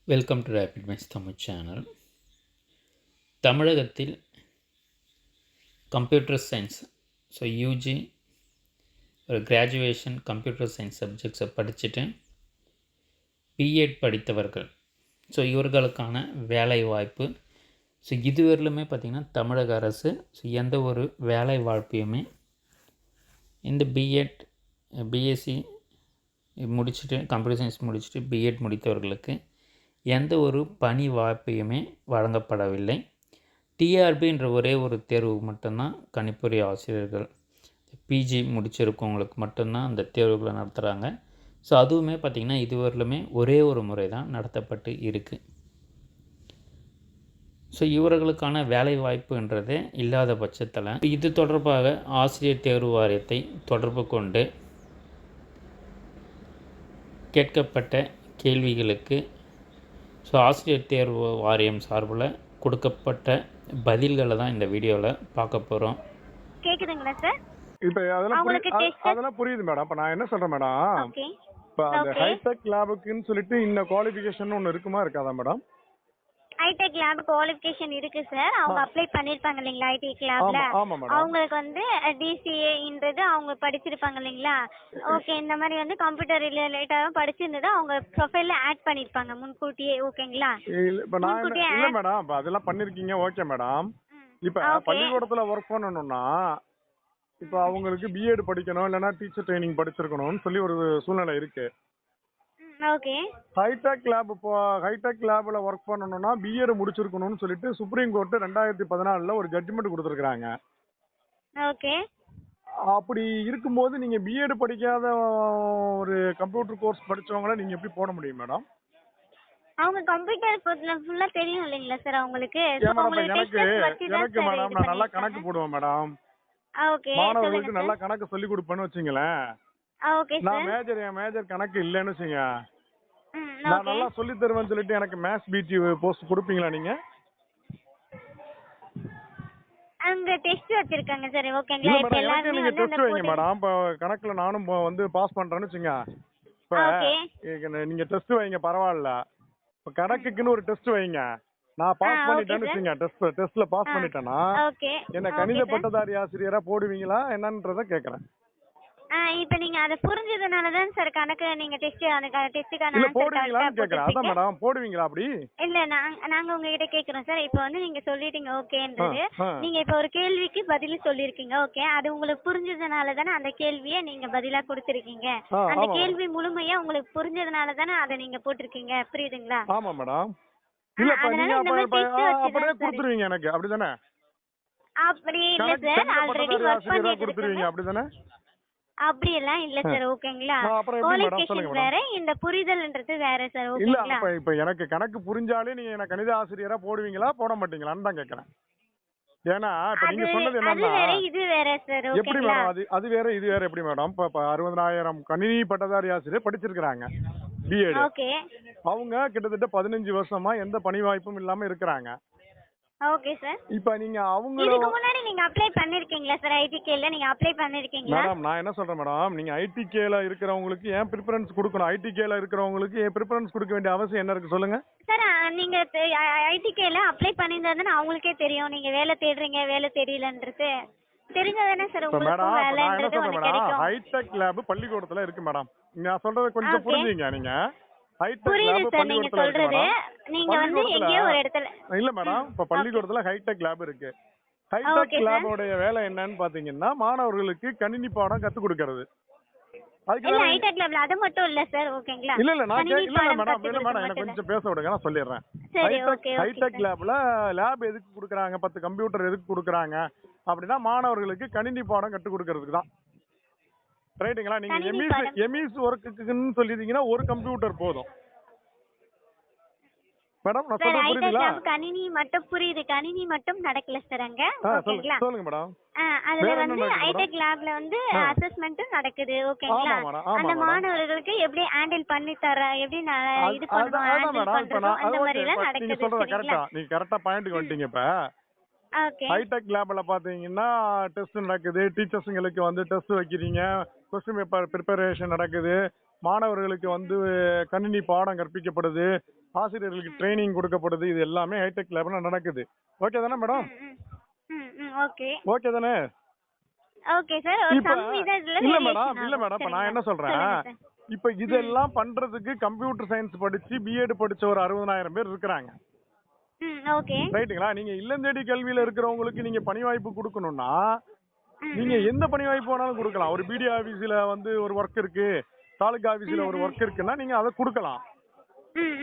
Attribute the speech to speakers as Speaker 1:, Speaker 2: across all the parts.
Speaker 1: Welcome to Rapid Maths Tamil channel. தமிழகத்தில் computer science UG ஒரு graduation computer science சப்ஜெக்ட்ஸை படிச்சுட்டு பிஎட் படித்தவர்கள் இவர்களுக்கான வேலை வாய்ப்பு இதுவரையிலுமே பார்த்திங்கன்னா தமிழக அரசு எந்த ஒரு வேலை வாய்ப்பையுமே இந்த பிஎட் பிஎஸ்சி முடிச்சுட்டு கம்ப்யூட்டர் சயின்ஸ் முடிச்சுட்டு பிஎட் முடித்தவர்களுக்கு எந்த ஒரு பணி வாய்ப்பையுமே வழங்கப்படவில்லை. டிஆர்பின்ற ஒரே ஒரு தேர்வு மட்டும்தான் கணிப்பொறி ஆசிரியர்கள் பிஜி முடிச்சிருக்கவங்களுக்கு மட்டும்தான் அந்த தேர்வுகளை நடத்துகிறாங்க. அதுவுமே பார்த்திங்கன்னா இதுவரையிலுமே ஒரே ஒரு முறை தான் நடத்தப்பட்டு இருக்குது. இவர்களுக்கான வேலை வாய்ப்புன்றது இல்லாத பட்சத்தில் இது தொடர்பாக ஆசிரியர் தேர்வு வாரியத்தை தொடர்பு கொண்டு கேட்கப்பட்ட கேள்விகளுக்கு ஆசிரியர் தேர்வு வாரியம் சார்பில் கொடுக்கப்பட்ட பதில்களை தான் இந்த வீடியோவில் பார்க்க போகிறோம்.
Speaker 2: கேக்குதுங்களா சார்?
Speaker 3: இப்போ அதெல்லாம் புரியுது மேடம். இப்போ நான் என்ன சொல்கிறேன் மேடம், இப்போ அந்த ஹைடெக் லேபுக்குன்னு சொல்லிட்டு இந்த குவாலிஃபிகேஷன் ஒன்று இருக்குமா இருக்காதா மேடம்?
Speaker 2: ஹைடெக் லேப் குவாலிஃபிகேஷன் இருக்கு சார். அவங்க அப்ளை பண்ணிருப்பாங்க இல்லைங்களா ஹைடெக் லேப்ல, அவங்களுக்கு வந்து டிசிஏன்றது அவங்க படிச்சிருப்பாங்க இல்லைங்களா. ஓகே, இந்த மாதிரி வந்து கம்ப்யூட்டர் ரிலேட்டடா படிச்சிருந்தது அவங்க ப்ரொஃபைல்ல ஆட் பண்ணிருப்பாங்க முன்கூட்டியே. ஓகேங்களா?
Speaker 3: இப்போ நான் இல்ல மேடம், இப்போ அதெல்லாம் பண்ணிருக்கீங்க ஓகே மேடம். இப்போ பள்ளிக்கூடத்துல ஒர்க் பண்ணணும்னா இப்போ அவங்களுக்கு பிஎட் படிக்கணும் இல்லைன்னா டீச்சர் ட்ரைனிங் படிச்சிருக்கணும்னு சொல்லி ஒரு சூழ்நிலை இருக்கு.
Speaker 2: ஓகே,
Speaker 3: ஹைடெக் லேப்ல ஒர்க் பண்ணணும்னா பிஎட் முடிச்சிருக்கணும்னு சொல்லிட்டு சுப்ரீம் கோர்ட் 2014 ஒரு ஜட்ஜ்மெண்ட் கொடுத்துருக்காங்க.
Speaker 2: ஓகே,
Speaker 3: அப்படி இருக்கும்போது நீங்க பிஎட் படிக்காத ஒரு கம்ப்யூட்டர் கோர்ஸ் படிச்சவங்கள நீங்க எப்படி போட முடியும் மேடம்?
Speaker 2: அவங்க கம்ப்யூட்டர் ஃபுல்லா தெரியும் இல்லைங்களா சார் அவங்களுக்கு?
Speaker 3: எனக்கு மேடம் நான் நல்லா கணக்கு போடுவேன் மேடம்.
Speaker 2: ஓகே,
Speaker 3: மாணவர்களுக்கு நல்லா கணக்கு சொல்லி கொடுப்பேன்னு வச்சுங்களேன்.
Speaker 2: ஓகே
Speaker 3: நான் மேஜர் கணக்கு இல்லைன்னு வச்சுங்க, நான் நல்லா சொல்லி தருவேன்னு சொல்லிட்டு எனக்கு மேத்ஸ் பிடி போஸ்ட் கொடுப்பீங்களா நீங்க?
Speaker 2: அங்க டெஸ்ட் வச்சிருக்காங்க சார். ஓகேங்களா?
Speaker 3: இப்போ எல்லாரும் நீங்க டெஸ்ட் வைங்க மேடம். இப்போ கணக்குல நானும் வந்து பாஸ் பண்றேன்னு வச்சுங்க, இப்போ நீங்க டெஸ்ட் வைங்க பரவாயில்ல. இப்போ கணக்குக்குன்னு ஒரு டெஸ்ட் வைங்க, நான் பாஸ் பண்ணிட்டேன்னு வச்சுங்க, டெஸ்ட்ல பாஸ் பண்ணிட்டேன்னா என்ன கணித பட்டதாரி ஆசிரியரா போடுவீங்களா என்னன்றத கேக்குறேன்.
Speaker 2: இப்போ நீங்க அத புரிஞ்சதுனால தான் சார் கணக்கு நீங்க டெஸ்ட்க்கான ஆன்சர்
Speaker 3: போடுவீங்களான்னு கேக்குறேன். அதான் மேடம், போடுவீங்களா அப்படி?
Speaker 2: இல்ல, நாங்க உங்ககிட்ட கேக்குறோம் சார். இப்போ வந்து நீங்க சொல்லிட்டீங்க ஓகேன்றது, நீங்க இப்போ ஒரு கேள்விக்கு பதில் சொல்லிருக்கீங்க. ஓகே, அது உங்களுக்கு புரிஞ்சதுனால தானே அந்த கேள்வியை நீங்க பதிலா கொடுத்திருக்கீங்க. அந்த கேள்வி முழுமையா உங்களுக்கு புரிஞ்சதுனால தானே அதை நீங்க போட்டிருக்கீங்க. புரியுதுங்களா?
Speaker 3: ஆமா மேடம். இல்ல நீங்க அப்படியே கொடுத்துருவீங்க எனக்கு, அப்படிதானே?
Speaker 2: அப்படி இல்ல சார், ஆல்ரெடி வர்க் பண்ணிட்டு
Speaker 3: கொடுத்துருவீங்க அப்படிதானே?
Speaker 2: அப்படி எல்லாம் இல்ல சார். ஓகேங்களா? குவாலிஃபிகேஷன் வேற, இந்த புரிதல்ன்றது வேற சார். ஓகேங்களா?
Speaker 3: இல்ல இப்ப எனக்கு கணக்கு புரிஞ்சாலே நீங்க என்ன கணித ஆசிரியரா போடுவீங்களா போட மாட்டீங்களான்னு தான் கேக்குறேன். ஏன்னா இப்ப நீங்க சொன்னது என்னன்னா
Speaker 2: இது வேற சார்.
Speaker 3: எப்படி மேடம் அது வேற இது வேற எப்படி மேடம்? இப்ப 60,000 கணினி பட்டதாரி ஆசிரியர் படிச்சிருக்காங்க பிஎட்.
Speaker 2: ஓகே,
Speaker 3: அவங்க கிட்டத்தட்ட 15 வருஷமா எந்த பணி வாய்ப்பும் இல்லாம இருக்கிறாங்க.
Speaker 2: Okay sir.
Speaker 3: இப்போ நீங்க அவங்க
Speaker 2: இதுக்கு முன்னாடி நீங்க அப்ளை பண்ணிருக்கீங்களா சார்? ஐடிகேல நீங்க அப்ளை பண்ணிருக்கீங்களா?
Speaker 3: மேடம் நான் என்ன சொல்றேன் மேடம், நீங்க ஐடிகேல இருக்கிறவங்களுக்கு ஏன் பிரெஃபரன்ஸ் கொடுக்கணும்? ஐடிகேல இருக்கிறவங்களுக்கு ஏன் பிரெஃபரன்ஸ் கொடுக்க வேண்டிய அவசியம் என்ன இருக்கு சொல்லுங்க
Speaker 2: சார்? நீங்க ஐடிகேல அப்ளை பண்ணிருந்தா அவங்களுக்கே தெரியும் நீங்க வேலை தேடுறீங்க வேலை தெரியலன்றது தெரிஞ்சதானே சார் உங்களுக்கு வேலைன்றது வந்து கிடைக்கும்.
Speaker 3: ஹைடெக் லேப் பள்ளிக்கூடத்துல இருக்கு மேடம். நான் சொல்றது கொஞ்சம் புரிஞ்சுங்க நீங்க.
Speaker 2: புரியுது சார் நீங்க சொல்றது. நீங்க வந்து எங்கேயோ ஒரு இடத்துல
Speaker 3: இல்ல மேடம், இப்ப பள்ளிக்கூடத்துல ஹைடெக் லேப் இருக்கு. ஹைடெக் லேபோட வேலை என்னன்னு பாத்தீங்கன்னா மாணவர்களுக்கு கணினி பாடம் கத்து கொடுக்கிறது.
Speaker 2: இல்ல ஹைடெக் லேப்ல அது மட்டும் இல்ல சார். ஓகேங்களா?
Speaker 3: இல்ல நான் இல்ல மேடம் எனக்கு கொஞ்சம் பேச விடுங்க, நான் சொல்லிடுறேன். ஹைடெக் லேப்ல லேப் எதுக்கு கொடுக்குறாங்க, 10 கம்ப்யூட்டர் எதுக்கு கொடுக்குறாங்க அப்படின்னா மாணவர்களுக்கு கணினி பாடம் கத்து கொடுக்கறதுக்கு தான். ரைட்டுங்களா? நீங்க எம்இஸ் ஒர்க்குன்னு சொல்லிட்டீங்கன்னா ஒரு கம்ப்யூட்டர் போதும் மேடம். நான் சொல்றது புரியுதுங்களா?
Speaker 2: கணினி மட்டும் புரியுது, கணினி மட்டும் நடக்கல சார் அங்க. ஓகேங்களா?
Speaker 3: சொல்லுங்க மேடம்.
Speaker 2: அதுல வந்து ஹைடெக் லேப்ல வந்து அசஸ்மென்ட்டும் நடக்குது. ஓகேங்களா? அந்த மாணவர்களுக்கு எப்படி ஹேண்டில் பண்ணி தர, எப்படி இது பண்ணனும் ஹேண்டில் பண்றோம் அந்த மாதிரி எல்லாம் நடக்குது.
Speaker 3: நீங்க சொல்றது கரெக்ட்டா, நீங்க கரெக்ட்டா பாயிண்ட்க்கு வந்துட்டீங்க. இப்ப
Speaker 2: ஓகே.
Speaker 3: ஹைடெக் லேப்ல பாத்தீங்கன்னா டெஸ்ட் நடக்குது, டீச்சர்ஸுங்களுக்கு வந்து டெஸ்ட் வைக்கிறீங்க, கொஸ்டின் பேப்பர் ப்ரிப்பரேஷன் நடக்குது, மாணவர்களுக்கு வந்து கணினி பாடம் கற்பிக்கப்படுது, ஆசிரியர்களுக்கு ட்ரைனிங் கொடுக்கப்படுது. இது எல்லாமே ஹைடெக் லேப்ல நடக்குது. ஓகே தானே மேடம்?
Speaker 2: ஓகே.
Speaker 3: ஓகே தானே?
Speaker 2: Okay sir. ஒரு
Speaker 3: இப்ப
Speaker 2: சம் இதுல
Speaker 3: இல்ல
Speaker 2: வேரியேஷன்
Speaker 3: மேடம்,
Speaker 2: ஆகும்.
Speaker 3: இல்ல மேடம், இப்ப நான்
Speaker 2: சரிங்களா?
Speaker 3: என்ன சொல்றேன்,
Speaker 2: சொல்லுங்க சார்.
Speaker 3: இப்ப இதெல்லாம் பண்றதுக்கு கம்ப்யூட்டர் சயின்ஸ் படிச்சு பிஎட் படிச்ச ஒரு 60,000 பேர் இருக்கிறாங்க.
Speaker 2: ஓகே.
Speaker 3: ரைட்டுங்களா? நீங்க இல்லம் தேடி கல்வியில இருக்கிறவங்களுக்கு நீங்க பணி வாய்ப்பு கொடுக்கணும்னா நீங்க எந்த பணி வாய்ப்பு வேணாலும் கொடுக்கலாம். ஒரு பிடி ஆபீஸ்ல வந்து ஒரு ஒர்க் இருக்கு, தாலுகா ஆபீஸ்ல ஒரு ஒர்க் இருக்குன்னா நீங்க அதை கொடுக்கலாம்.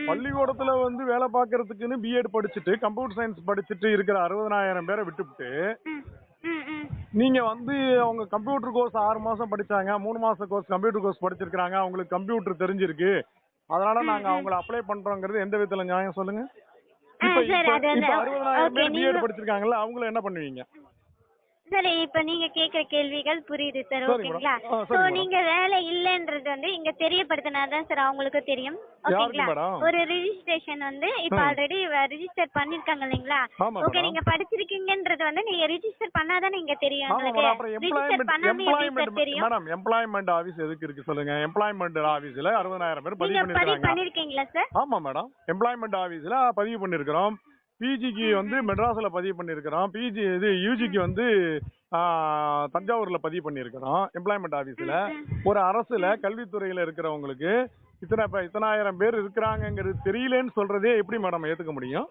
Speaker 3: பள்ளிக்கூடத்துல வந்து வேலை பார்க்கறதுக்குன்னு பிஎட் படிச்சுட்டு கம்ப்யூட்டர் சயின்ஸ் படிச்சுட்டு இருக்கிற 60,000 பேரை விட்டுவிட்டு நீங்க வந்து அவங்க கம்ப்யூட்டர் கோர்ஸ் 6 மாசம் படிச்சாங்க, 3 மாச கோர்ஸ் கம்ப்யூட்டர் கோர்ஸ் படிச்சிருக்காங்க, அவங்களுக்கு கம்ப்யூட்டர் தெரிஞ்சிருக்கு, அதனால நாங்க அவங்கள அப்ளை பண்றோங்கிறது எந்த விதத்துல நியாயம் சொல்லுங்க? இப்ப
Speaker 2: சரி, அது வந்து
Speaker 3: 60,000 பேர் பிஎட் படிச்சிருக்காங்கல்ல, அவங்கள என்ன பண்ணுவீங்க?
Speaker 2: சரி, இப்ப நீங்க கேக்குற கேள்விகள் புரியுது சார்.
Speaker 3: சரி
Speaker 2: ஓகேங்களா?
Speaker 3: மேடம். சரி
Speaker 2: சோ
Speaker 3: மேடம்.
Speaker 2: நீங்க வேலை இல்லன்றது வந்து இங்க தெரியப்படுத்தினாதான் சார் அவங்களுக்கு தெரியும்.
Speaker 3: யாருக்கு
Speaker 2: ஓகேங்களா?
Speaker 3: மேடம்?
Speaker 2: ஒரு ரிஜிஸ்ட்ரேஷன் வந்து இப்ப ஆல்ரெடி ரிஜிஸ்டர் பண்ணிருக்காங்க இல்லைங்களா?
Speaker 3: ஆமா
Speaker 2: ஓகே,
Speaker 3: மேடம்.
Speaker 2: நீங்க படிச்சிருக்கீங்கன்றது வந்து நீங்க ரிஜிஸ்டர் பண்ணாதானே இங்க தெரியும்
Speaker 3: ஆமா
Speaker 2: உங்களுக்கு.
Speaker 3: மேடம். அப்புறம்
Speaker 2: ரிஜிஸ்டர் பண்ணாம எப்படி சார் தெரியும்?
Speaker 3: மேடம் எம்ப்ளாய்மெண்ட் ஆபீஸ் எதுக்கு இருக்கு சொல்லுங்க? எம்ப்ளாய்மெண்ட் ஆபீஸ்ல 60,000 பேர் பதிவு
Speaker 2: நீங்க பதிவு
Speaker 3: பண்ணிருக்காங்க.
Speaker 2: பண்ணிருக்கீங்களா சார்?
Speaker 3: ஆமா மேடம், எம்ப்ளாய்மெண்ட் ஆபீஸ்ல பதிவு பண்ணிருக்கிறோம். பிஜிக்கு வந்து மெட்ராஸ்ல பதிவு பண்ணிருக்கிறோம். பிஜி இது யூஜிக்கு வந்து தஞ்சாவூர்ல பதிவு பண்ணிருக்கிறோம். எம்ப்ளாய்மெண்ட் ஆபீஸ்ல ஒரு அரசுல கல்வித்துறையில இருக்கிறவங்களுக்கு இத்தனாயிரம் பேர் இருக்கிறாங்கிறது தெரியலன்னு சொல்றதே எப்படி மேடம் ஏத்துக்க முடியும்?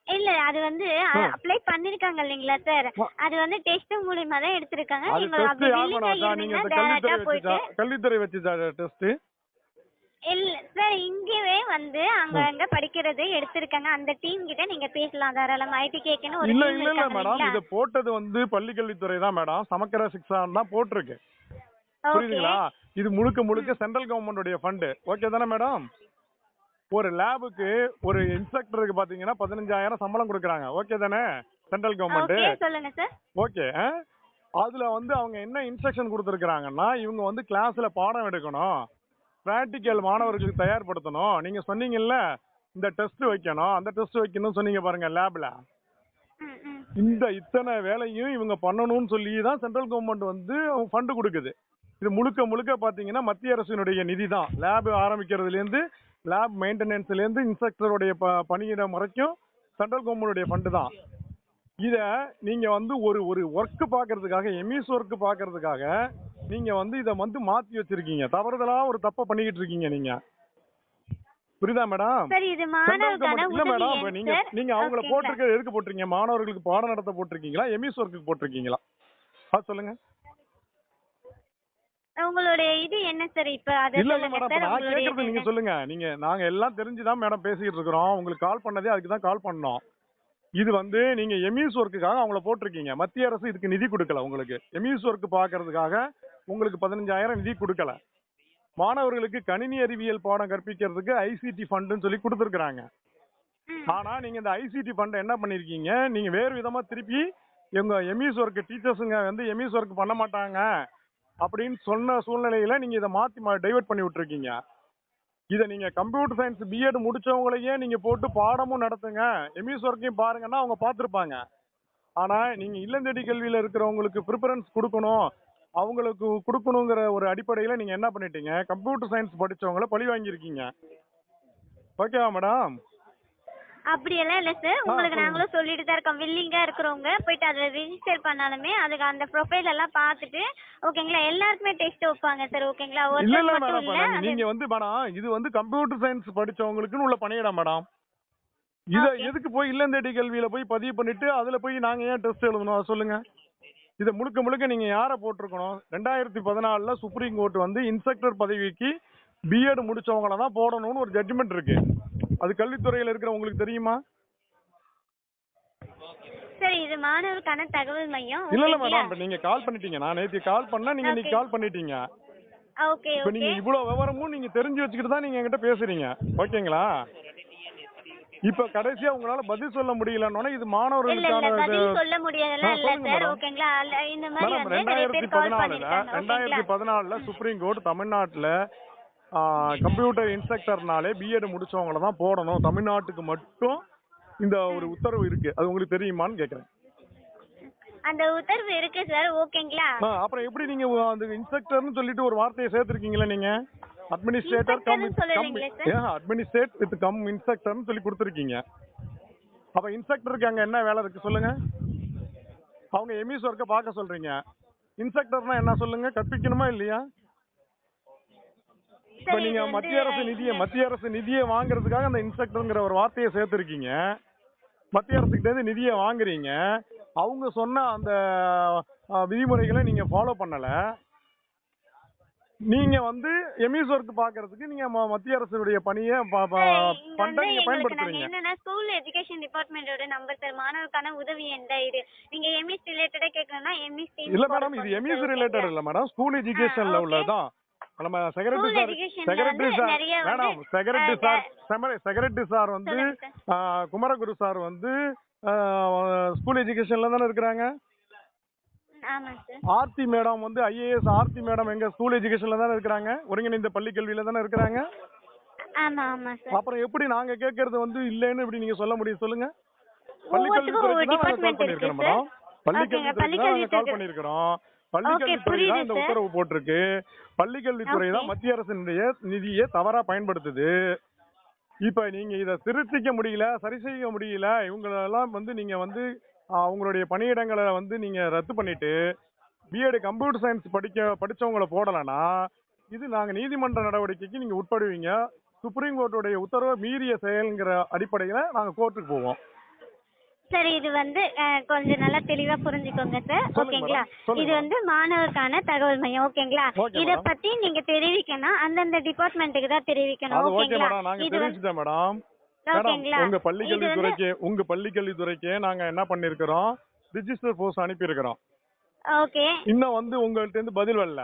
Speaker 2: இல்ல, அது வந்து அப்ளை பண்ணிருக்காங்க இல்லீங்களா சார்? அது வந்து டெஸ்ட் மூலமா தான் எடுத்திருக்காங்க.
Speaker 3: அது
Speaker 2: நீங்க
Speaker 3: டெஸ்ட்
Speaker 2: அப்படி
Speaker 3: யார்
Speaker 2: willing-ஆ
Speaker 3: மேடம்? நீங்க
Speaker 2: இருந்தீங்கன்னா டைரக்டா போயிட்டு
Speaker 3: கல்வித்துறை வச்சு டெஸ்ட்
Speaker 2: இல்ல சார், இங்கவே வந்து அங்க படிக்கிறது எடுத்திருக்காங்க. அந்த டீம் கிட்ட நீங்க பேசலாம் தாராளமா. ஐடி கேக்குன்னு ஒரு
Speaker 3: இல்ல
Speaker 2: டீம்
Speaker 3: இல்ல இல்ல
Speaker 2: இருக்காங்க
Speaker 3: மேடம்,
Speaker 2: இல்லீங்களா?
Speaker 3: இத போட்டது வந்து பள்ளிக்கல்வித்துறை தான் மேடம். சமக்கர சிக்ஷான் தான் போட்டிருக்கு.
Speaker 2: ஓகே.
Speaker 3: புரியுதுங்களா? இது முழுக்க முழுக்க சென்ட்ரல் கவர்மெண்டோட ஃபண்ட். ஓகே தானே மேடம்? ஒரு லேபுக்கு ஒரு இன்ஸ்ட்ரக்டருக்கு பாத்தீங்கன்னா 15,000 சம்பளம் கொடுக்குறாங்க. ஓகே தானே? Central government.
Speaker 2: ஓகே, சொல்லுங்க சார்.
Speaker 3: ஓகே. அதுல வந்து அவங்க என்ன இன்ஸ்ட்ரக்ஷன் கொடுத்துருக்காங்கன்னா, இவங்க வந்து கிளாஸ்ல பாடம் எடுக்கணும், பிராக்டிக்கல் மாணவர்களுக்கு தயார்படுத்தணும். நீங்க சொன்னீங்கல்ல இந்த டெஸ்ட் வைக்கணும், அந்த டெஸ்ட் வைக்கணும் சொன்னீங்க பாருங்க லேப்ல. இந்த இத்தனை வேலையும் இவங்க பண்ணணும்னு சொல்லி தான் சென்ட்ரல் கவர்மெண்ட் வந்து ஃபண்ட் கொடுக்குது. இது முழுக்க முழுக்க பாத்தீங்கன்னா மத்திய அரசினுடைய நிதி தான். லேப் ஆரம்பிக்கிறதுல இருந்து லேப் மெயின்டெனன்ஸ்ல இருந்து இன்ஸ்ட்ரக்டருடைய பணியிடம் வரைக்கும் சென்ட்ரல் கவர்மெண்டுடைய ஃபண்ட் தான். இத நீங்க வந்து ஒரு ஒரு ஒர்க் பாக்குறதுக்காக, எம்இஸ் ஒர்க் பாக்குறதுக்காக நீங்க வந்து இத வந்து மாத்தி வச்சிருக்கீங்க. தவறுதலா ஒரு தப்ப பண்ணிக்கிட்டு இருக்கீங்க நீங்க. புரியுதா மேடம்?
Speaker 2: சார், இது மாணவர்களுக்கான
Speaker 3: இல்ல
Speaker 2: உதவி
Speaker 3: மேடம்,
Speaker 2: ஏன்
Speaker 3: நீங்க
Speaker 2: சார்?
Speaker 3: நீங்க அவங்கள
Speaker 2: ஓகேங்களா?
Speaker 3: போட்டிருக்க எதுக்கு போட்டிருக்கீங்க? மாணவர்களுக்கு பாடம் நடத்த போட்டிருக்கீங்களா, எம்இஸ் ஒர்க்கு போட்டிருக்கீங்களா? சொல்லுங்க.
Speaker 2: உங்களுடைய இது என்ன சார் இப்ப? அத
Speaker 3: இல்ல இல்ல
Speaker 2: சொல்லுங்க
Speaker 3: மேடம்,
Speaker 2: சார்.
Speaker 3: நான்
Speaker 2: உங்களுடைய
Speaker 3: கேக்குறது
Speaker 2: இது
Speaker 3: நீங்க
Speaker 2: என்ன?
Speaker 3: சொல்லுங்க. நாங்க எல்லாம் தெரிஞ்சுதான் மேடம் பேசிக்கிட்டு இருக்கிறோம். உங்களுக்கு கால் பண்ணதே அதுக்கு தான் கால் பண்ணோம். இது வந்து நீங்க எம்இஸ் ஒர்க்குக்காக அவங்கள போட்டிருக்கீங்க. மத்திய அரசு இதுக்கு நிதி கொடுக்கல. உங்களுக்கு எம்இஸ் ஒர்க் பாக்குறதுக்காக உங்களுக்கு 15,000 நிதி கொடுக்கல. மாணவர்களுக்கு கணினி அறிவியல் பாடம் கற்பிக்கிறதுக்கு ஐசிடி ஃபண்ட்னு சொல்லி கொடுத்துருக்காங்க. ஆனா நீங்க இந்த ஐசிடி ஃபண்ட் என்ன பண்ணிருக்கீங்க, நீங்க வேறு விதமா திருப்பி எங்க எம்இஸ் ஒர்க் டீச்சர்ஸுங்க வந்து எம்இஸ் ஒர்க் பண்ண மாட்டாங்க அப்படின்னு சொன்ன சூழ்நிலையில நீங்க இதை மாத்தி டைவர்ட் பண்ணி விட்டுருக்கீங்க. இதை நீங்க கம்ப்யூட்டர் சயின்ஸ் பிஎட் முடிச்சவங்களையே நீங்க போட்டு பாடமும் நடத்துங்க, எம்இஸ் ஒர்க்கையும் பாருங்கன்னா அவங்க பார்த்துருப்பாங்க. ஆனா நீங்க இல்லந்தேடி கல்வியில இருக்கிறவங்களுக்கு ப்ரிஃபரன்ஸ் கொடுக்கணும், அவங்களுக்கு கொடுக்கணுங்கிற ஒரு அடிப்படையில நீங்க என்ன பண்ணிட்டீங்க, கம்ப்யூட்டர் சயின்ஸ் படிச்சவங்கள பழி வாங்கியிருக்கீங்க. ஓகேவா மேடம்?
Speaker 2: அப்படியெல்லாம் இல்ல சார். உங்களுக்கு
Speaker 3: சொல்லுங்க.
Speaker 2: நாங்களும் சொல்லிட்டு தான் இருக்கோம். வில்லிங்கா இருக்கிறவங்க போயிட்டு அதுல ரிஜிஸ்டர் பண்ணாலுமே அதுக்கு அந்த ப்ரொஃபைல் எல்லாம் பார்த்துட்டு ஓகேங்களா, எல்லாருக்குமே டெஸ்ட் வைப்பாங்க சார். ஓகேங்களா?
Speaker 3: இல்ல
Speaker 2: ஒருத்தர்
Speaker 3: இல்ல
Speaker 2: மட்டும் இல்ல.
Speaker 3: மேடம், நீங்க வந்து மேடம் இது வந்து கம்ப்யூட்டர் சயின்ஸ் படிச்சவங்களுக்குன்னு உள்ள பணியிடம் மேடம். இத
Speaker 2: Okay.
Speaker 3: எதுக்கு போய் இல்லந்தேடி கல்வியில போய் பதிவு பண்ணிட்டு அதுல போய் நாங்க ஏன் டெஸ்ட் எழுதணும் அதை சொல்லுங்க. இத முழுக்க முழுக்க நீங்க யாரை போட்டிருக்கணும்? 2014 சுப்ரீம் கோர்ட் வந்து இன்ஸ்பெக்டர் பதவிக்கு பிஎட் முடிச்சவங்கள தான் போடணும்னு ஒரு ஜட்ஜ்மெண்ட் இருக்கு. அது கல்வித்துறையில இருக்கிற உங்களுக்கு தெரியுமா?
Speaker 2: சரி, இது மாணவருக்கான தகவல் மையம்.
Speaker 3: இல்ல இல்ல
Speaker 2: ஓகேங்களா?
Speaker 3: மேடம், நீங்க கால் பண்ணிட்டீங்க. நான் நேத்து கால் பண்ணா நீங்க இன்னைக்கு
Speaker 2: Okay.
Speaker 3: கால் பண்ணிட்டீங்க.
Speaker 2: ஓகே
Speaker 3: இப்ப
Speaker 2: ஓகே.
Speaker 3: நீங்க இவ்வளவு விவரமும் நீங்க தெரிஞ்சு வச்சுக்கிட்டு தான் நீங்க என்கிட்ட பேசுறீங்க. ஓகேங்களா? இப்ப கடைசியா உங்களால பதில் சொல்ல முடியலன்னோனே இது
Speaker 2: இல்ல இல்ல,
Speaker 3: மாணவர்களுக்கான
Speaker 2: பதில் சொல்ல முடியாதெல்லாம் இல்ல
Speaker 3: சொல்லுங்க
Speaker 2: சார்.
Speaker 3: மேடம்.
Speaker 2: ஓகேங்களா? இந்த மாதிரி
Speaker 3: மேடம்
Speaker 2: வந்து நிறைய பேர் கால் பண்ணிருக்காங்க. ஓகேங்களா?
Speaker 3: 2014 சுப்ரீம் கோர்ட் தமிழ்நாட்டுல கம்ப்யூட்டர் இன்ஸ்ட்ரக்டர்னாலே பிஎட் முடிச்சவங்கள தான் போடணும், தமிழ்நாட்டுக்கு மட்டும் இந்த ஒரு உத்தரவு இருக்கு, அது உங்களுக்கு தெரியுமான்னு கேட்குறேன்.
Speaker 2: அந்த உத்தரவு இருக்கு சார், ஓகேங்களா?
Speaker 3: அப்புறம் எப்படி நீங்க அந்த இன்ஸ்பெக்டர்னு சொல்லிட்டு ஒரு வார்த்தையை சேர்த்துருக்கீங்களா நீங்க? Administrator cum administrate with cum இன்ஸ்பெக்டர்னு சொல்லி கொடுத்துருக்கீங்க. அப்ப இன்ஸ்பெக்டருக்கு அங்க என்ன வேலை இருக்கு சொல்லுங்க? அவங்க எம்இஸ் ஒர்க்கை பார்க்க சொல்றீங்க. இன்ஸ்பெக்டர்னா என்ன சொல்லுங்க, கற்பிக்கணுமா இல்லையா? இப்ப நீங்க மத்திய அரசு நிதியை வாங்குறதுக்காக அந்த இன்ஸ்பெக்டர்ங்கிற ஒரு வார்த்தையை சேர்த்திருக்கீங்க. மத்திய அரசுகிட்ட இருந்து நிதியை வாங்குறீங்க. அவங்க சொன்ன அந்த விதிமுறைகளை நீங்க ஃபாலோ பண்ணல. நீங்க எம்இஸ் ஒர்க் பாக்குறதுக்கு நீங்க மத்திய அரசுடைய பணியை நீங்க பயன்படுத்துறீங்க.
Speaker 2: என்னன்னா ஸ்கூல் எஜுகேஷன் டிபார்ட்மெண்டோட நம்பர் சார், மாணவருக்கான உதவி எந்த இது நீங்க எம்இஸ் ரிலேட்டடா கேட்கணும்னா எம்இஸ் டீம்.
Speaker 3: இல்ல மேடம், இது எம்இஸ் ரிலேட்டட் இல்ல மேடம், ஸ்கூல் எஜுகேஷன்ல உள்ளதான். நம்ம secretary sir Kumaraguru sir school எஜுகேஷன்ல தானே இருக்கிறாங்க. Aarthi madam IAS Aarthi madam எங்க ஸ்கூல் எஜுகேஷன்ல தானே இருக்கிறாங்க, ஒருங்கிணைந்த பள்ளி கல்வியில தானே இருக்கிறாங்க. அப்புறம் எப்படி நாங்க கேட்கறது இல்லைன்னு எப்படி நீங்க சொல்ல முடியும் சொல்லுங்க? பள்ளிக்கல்வித்துறைக்கு தான் கால் பண்ணிருக்கிறோம் மேடம், பள்ளிக்கல்வித்துறைக்கு கால் பண்ணிருக்கிறோம். பள்ளிக்கல்வித்துறை தான் இந்த உத்தரவு போட்டிருக்கு. பள்ளிக்கல்வித்துறை தான் மத்திய அரசினுடைய நிதியை தவறா பயன்படுத்துது. இப்ப நீங்க இதை திருத்திக்க முடியல, சரி செய்ய முடியல, இவங்களெல்லாம் நீங்க அவங்களுடைய பணியிடங்களை நீங்க ரத்து பண்ணிட்டு பிஎட் கம்ப்யூட்டர் சயின்ஸ் படிச்சவங்களை போடலன்னா இது நாங்க நீதிமன்ற நடவடிக்கைக்கு நீங்க உட்படுவீங்க. சுப்ரீம் கோர்ட்டுடைய உத்தரவை மீறிய செயல்ங்கிற அடிப்படையில நாங்க கோர்ட்டுக்கு போவோம்.
Speaker 2: சார் இது கொஞ்சம் நல்லா தெளிவா புரிஞ்சுக்கோங்க சார், ஓகேங்களா? இது மாணவருக்கான தகவல் மையம், ஓகேங்களா? இத பத்தி நீங்க தெரிவிக்கணும், அந்தந்த டிபார்ட்மெண்ட்டுக்கு தான் தெரிவிக்கணும், ஓகேங்களா?
Speaker 3: மேடம் உங்க பள்ளிக்கல்வித்துறைக்கு நாங்க என்ன பண்ணிருக்கிறோம், ரிஜிஸ்டர் போஸ்ட் அனுப்பி இருக்கிறோம்.
Speaker 2: ஓகே,
Speaker 3: இன்னும் உங்கள்ட்ட இருந்து பதில் வரல,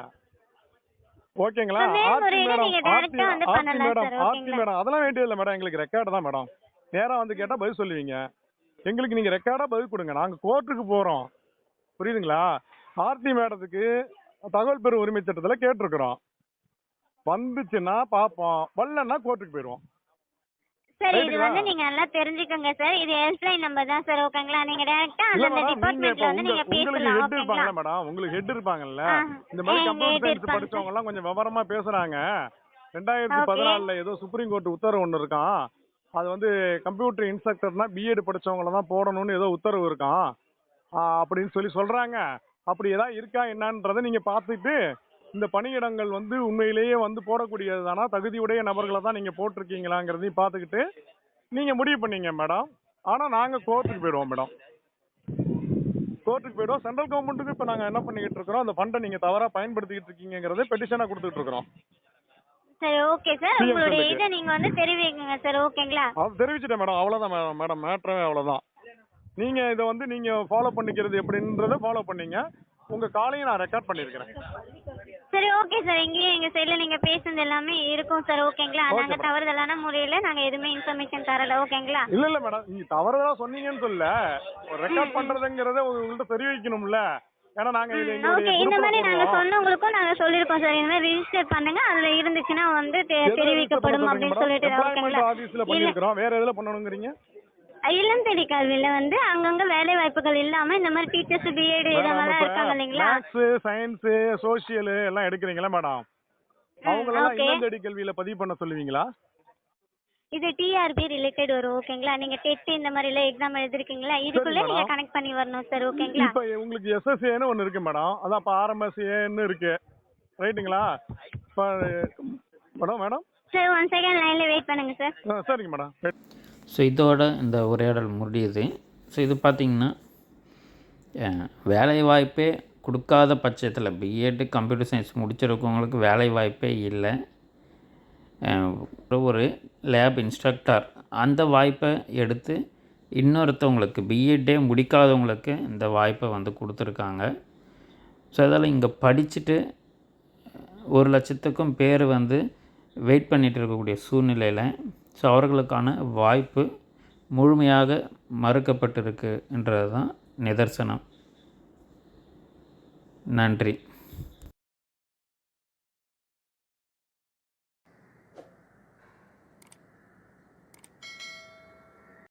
Speaker 3: ஓகேங்களா? ஆர்த்தி மேடம் அதெல்லாம் வேண்டியது இல்ல மேடம், எங்களுக்கு ரெக்கார்டு தான் மேடம். நேரா கேட்டா பதில் சொல்லுவீங்க. எங்களுக்கு நீங்க ரெக்கார்டா பதில் கொடுங்க, நாங்க கோர்ட்டுக்கு போறோம், புரியுதுங்களா? ஆர்த்தி மேடத்துக்கு தகவல் பெறும் உரிமை சட்டத்துல கேட்டிருக்கிறோம். வந்துச்சுன்னா பாப்போம், வரலன்னா கோர்ட்டுக்கு போயிடுவோம்.
Speaker 2: சரி, இது நீங்க நல்லா தெரிஞ்சுக்கோங்க சார், இது ஹெல்ப்லைன் நம்பர் தான் சார், ஓகேங்களா? நீங்க டைரக்டா அந்த டிபார்ட்மென்ட்ல நீங்க பேசலாம், ஓகேங்களா?
Speaker 3: மேடம் உங்களுக்கு ஹெட் இருப்பாங்கல்ல, இந்த மாதிரி கம்ப்யூட்டர் சயின்ஸ் படிச்சவங்க எல்லாம் கொஞ்சம் விவரமா பேசுறாங்க. 2014ல ஏதோ சுப்ரீம் கோர்ட் உத்தரவு ஒன்னு இருக்கான், அது கம்ப்யூட்டர் இன்ஸ்ட்ரக்டர்னா பிஎட் படிச்சவங்கள தான் போடணும்னு ஏதோ உத்தரவு இருக்கான் அப்படின்னு சொல்றாங்க. அப்படி ஏதாவது இருக்கா என்னன்றதை நீங்க பார்த்துட்டு இந்த பணியிடங்கள் உண்மையிலேயே போடக்கூடியது தானா, தகுதியுடைய நபர்களை தான் நீங்க போட்டிருக்கீங்களாங்கிறதையும் பார்த்துக்கிட்டு நீங்க முடிவு பண்ணீங்க மேடம். ஆனா நாங்க கோர்ட்டுக்கு போயிடுவோம் மேடம், கோர்ட்டுக்கு போயிடுவோம். சென்ட்ரல் கவர்மெண்ட்டுக்கு இப்ப நாங்க என்ன பண்ணிக்கிட்டு இருக்கிறோம், அந்த ஃபண்டை நீங்க தவறா பயன்படுத்திக்கிட்டு இருக்கீங்கிறத பெட்டிஷனா கொடுத்துட்டு இருக்கிறோம்.
Speaker 2: சரி, ஓகே சார், உங்களுடைய இதை நீங்க தெரிவிங்க சார், ஓகேங்களா?
Speaker 3: அது தெரிவிச்சிட்டேன் மேடம், அவ்வளவுதான் மேடம், மேட்டரே அவ்வளவுதான். நீங்க இதை நீங்க ஃபாலோ பண்ணிக்கிறது எப்படின்றத ஃபாலோ பண்ணீங்க. உங்க காலையும் நான் ரெக்கார்ட் பண்ணிருக்கிறேன்.
Speaker 2: சரி, ஓகே சார், இங்கேயும் எங்க சைடுல நீங்க பேசுனது எல்லாமே இருக்கும் சார், ஓகேங்களா? நாங்க தவறுதலான முறையில நாங்க எதுவுமே இன்ஃபர்மேஷன் தரல, ஓகேங்களா?
Speaker 3: இல்ல மேடம், நீங்க தவறுதலா சொன்னீங்கன்னு சொல்ல, ரெக்கார்ட் பண்றதுங்கறத உங்கள்ட்ட தெரிவிக்கணும்ல. ஏன்னா நாங்க
Speaker 2: ஓகே, இந்த மாதிரி நாங்க சொன்னவங்களுக்கும் நாங்க சொல்லிருக்கோம் சார், இந்த மாதிரி ரெஜிஸ்டர் பண்ணுங்க, அதுல இருந்துச்சுன்னா தெரிவிக்கப்படும் அப்படின்னு சொல்லிட்டு, ஓகேங்களா?
Speaker 3: ஆபீஸ்ல பண்ணிருக்கோம். வேற எதுல பண்ணணும்ங்கறீங்க?
Speaker 2: இல்லம் தேடி கல்வியில அங்கங்க வேலை வாய்ப்புகள் இல்லாம இந்த மாதிரி டீச்சர்ஸ் பிஎட் இதெல்லாம் இருக்காங்க இல்லீங்களா?
Speaker 3: மேத்ஸ், சயின்ஸ், சோஷியல் எல்லாம் எடுக்கறீங்களா மேடம்? அவங்க எல்லாம் இல்லம் தேடி கல்வியில பதிவு பண்ண சொல்லுவீங்களா?
Speaker 2: இது டிஆர்பி ரிலேட்டட் வரும், ஓகேங்களா? நீங்க டெட் இந்த மாதிரி எல்லாம் எக்ஸாம் எழுதிருக்கீங்களா, இதுக்குள்ள நீங்க கனெக்ட் பண்ணி வரணும் சார், ஓகேங்களா?
Speaker 3: இப்போ உங்களுக்கு எஸ்எஸ்ஏன்னு ஒன்னு இருக்கு மேடம், அதான் இப்ப ஆர்எம்எஸ்ஏன்னு இருக்கு, ரைட்டுங்களா? மேடம்
Speaker 2: சார் 1 செகண்ட் லைன்ல வெயிட் பண்ணுங்க சார்.
Speaker 3: சரிங்க மேடம்.
Speaker 1: ஸோ இதோட இந்த உரையாடல் முடியுது. ஸோ இது பார்த்திங்கன்னா வேலைவாய்ப்பே கொடுக்காத பட்சத்தில் பிஎட் கம்ப்யூட்டர் சயின்ஸ் முடிச்சிருக்கவங்களுக்கு வேலைவாய்ப்பே இல்லை. ஒரு லேப் இன்ஸ்ட்ரக்டர் அந்த வாய்ப்பை எடுத்து இன்னொருத்தவங்களுக்கு பிஎட்டே முடிக்காதவங்களுக்கு இந்த வாய்ப்பை கொடுத்துருக்காங்க. ஸோ அதனால் இங்கே படிச்சுட்டு 1,00,000க்கும் பேர் வெயிட் பண்ணிகிட்டு இருக்கக்கூடிய சூழ்நிலையில் ஸோ அவர்களுக்கான வாய்ப்பு முழுமையாக மறுக்கப்பட்டிருக்கு என்றது தான் நிதர்சனம். நன்றி.